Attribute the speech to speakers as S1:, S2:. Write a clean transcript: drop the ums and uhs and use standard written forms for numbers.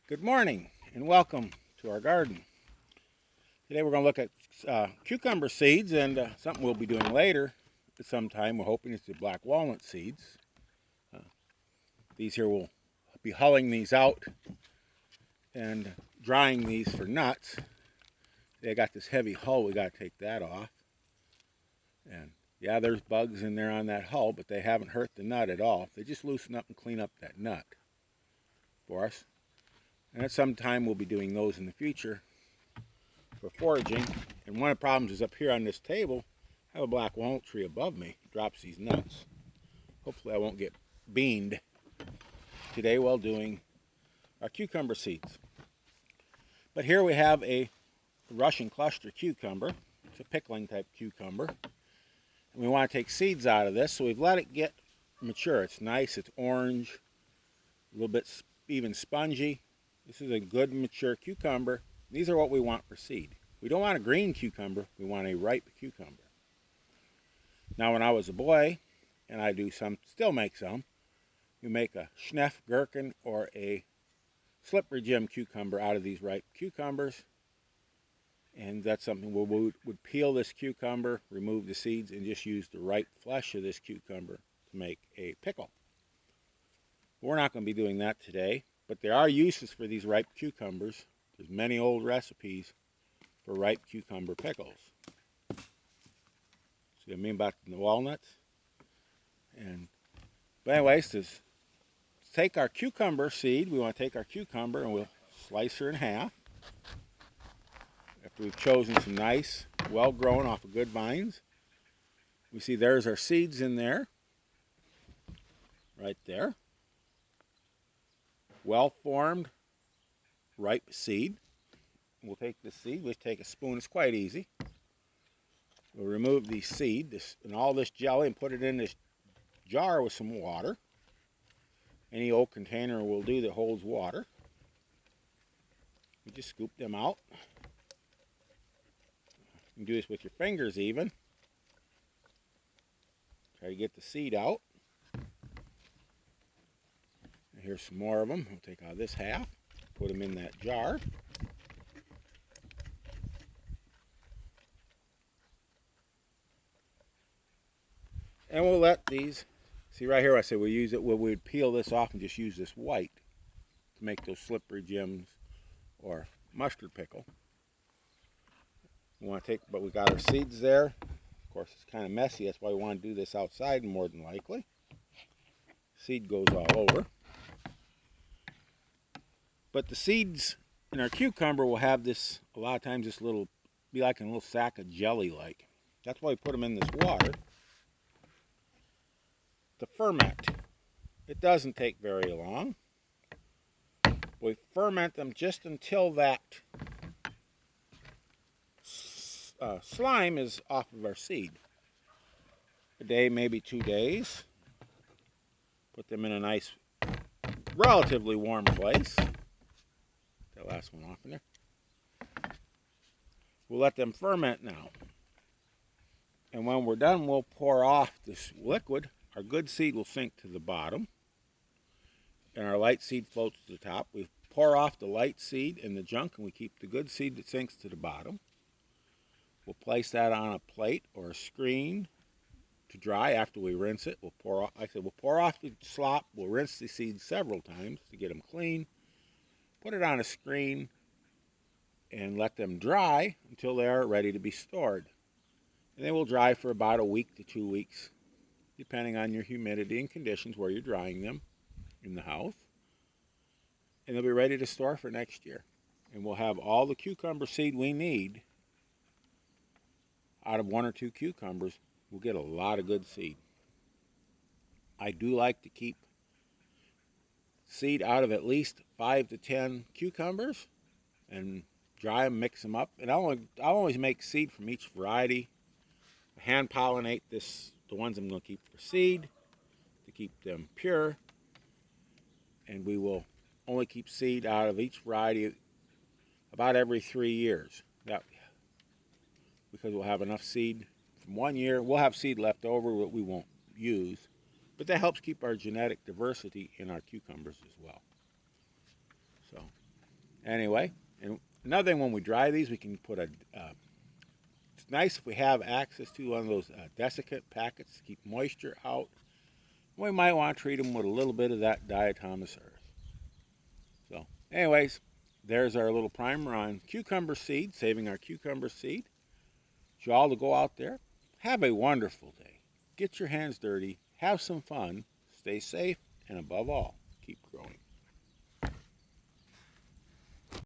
S1: Good morning and welcome to our garden. Today we're going to look at cucumber seeds and something we'll be doing later at some time. We're hoping it's the black walnut seeds. Uh, these here we'll be hulling these out and drying these for nuts. They got this heavy hull, we got to take that off. And yeah, there's bugs in there on that hull, but they haven't hurt the nut at all. They just loosen up and clean up that nut for us. And at some time we'll be doing those in the future for foraging. And one of the problems is up here on this table, I have a black walnut tree above me. It drops these nuts. Hopefully I won't get beaned today while doing our cucumber seeds. But here we have a Russian cluster cucumber. It's a pickling type cucumber. And we want to take seeds out of this, so we've let it get mature. It's nice, it's orange, a little bit even spongy. This is a good mature cucumber. These are what we want for seed. We don't want a green cucumber, we want a ripe cucumber. Now when I was a boy, and I do some, still make some, you make a Snef Gurken or a slippery Jim cucumber out of these ripe cucumbers. And that's something we would peel this cucumber, remove the seeds, and just use the ripe flesh of this cucumber to make a pickle. We're not going to be doing that today, but there are uses for these ripe cucumbers. There's many old recipes for ripe cucumber pickles. See what I mean about the walnuts? But anyways, to take our cucumber seed, we want to take our cucumber and we'll slice her in half. After we've chosen some nice, well-grown off of good vines. We see there's our seeds in there. Right there. Well-formed, ripe seed. We'll take this seed, we'll take a spoon, it's quite easy. We'll remove the seed and all this jelly and put it in this jar with some water. Any old container will do that holds water. You just scoop them out. You can do this with your fingers even. Try to get the seed out. And here's some more of them. We'll take out this half, put them in that jar. And we'll let these, see right here I say we would peel this off and just use this white to make those slippery Jims or mustard pickle. We want to take, but we got our seeds there. Of course, it's kind of messy. That's why we want to do this outside more than likely. Seed goes all over. But the seeds in our cucumber will have this, a lot of times this little, be like a little sack of jelly like. That's why we put them in this water to ferment. It doesn't take very long. We ferment them just until that slime is off of our seed. A day, maybe 2 days. Put them in a nice, relatively warm place. That last one off in there. We'll let them ferment now. And when we're done, we'll pour off this liquid. Our good seed will sink to the bottom. And our light seed floats to the top. We pour off the light seed and the junk, and we keep the good seed that sinks to the bottom. We'll place that on a plate or a screen to dry after we rinse it. We'll pour off, like I said, we'll pour off the slop. We'll rinse the seeds several times to get them clean. Put it on a screen and let them dry until they are ready to be stored. And they will dry for about a week to 2 weeks, depending on your humidity and conditions where you're drying them in the house. And they'll be ready to store for next year. And we'll have all the cucumber seed we need out of 1 or 2 cucumbers. We'll get a lot of good seed. I do like to keep seed out of at least 5 to 10 cucumbers and dry them, mix them up. And I'll always make seed from each variety. Hand pollinate the ones I'm going to keep for seed to keep them pure. And we will only keep seed out of each variety about every 3 years. Because we'll have enough seed from 1 year. We'll have seed left over that we won't use. But that helps keep our genetic diversity in our cucumbers as well. So Anyway, and another thing, when we dry these, we can put it's nice if we have access to one of those desiccant packets to keep moisture out. We might want to treat them with a little bit of that diatomaceous earth. So, anyways, there's our little primer on cucumber seed, saving our cucumber seed. You all to go out there, have a wonderful day. Get your hands dirty, have some fun, stay safe, and above all, keep growing.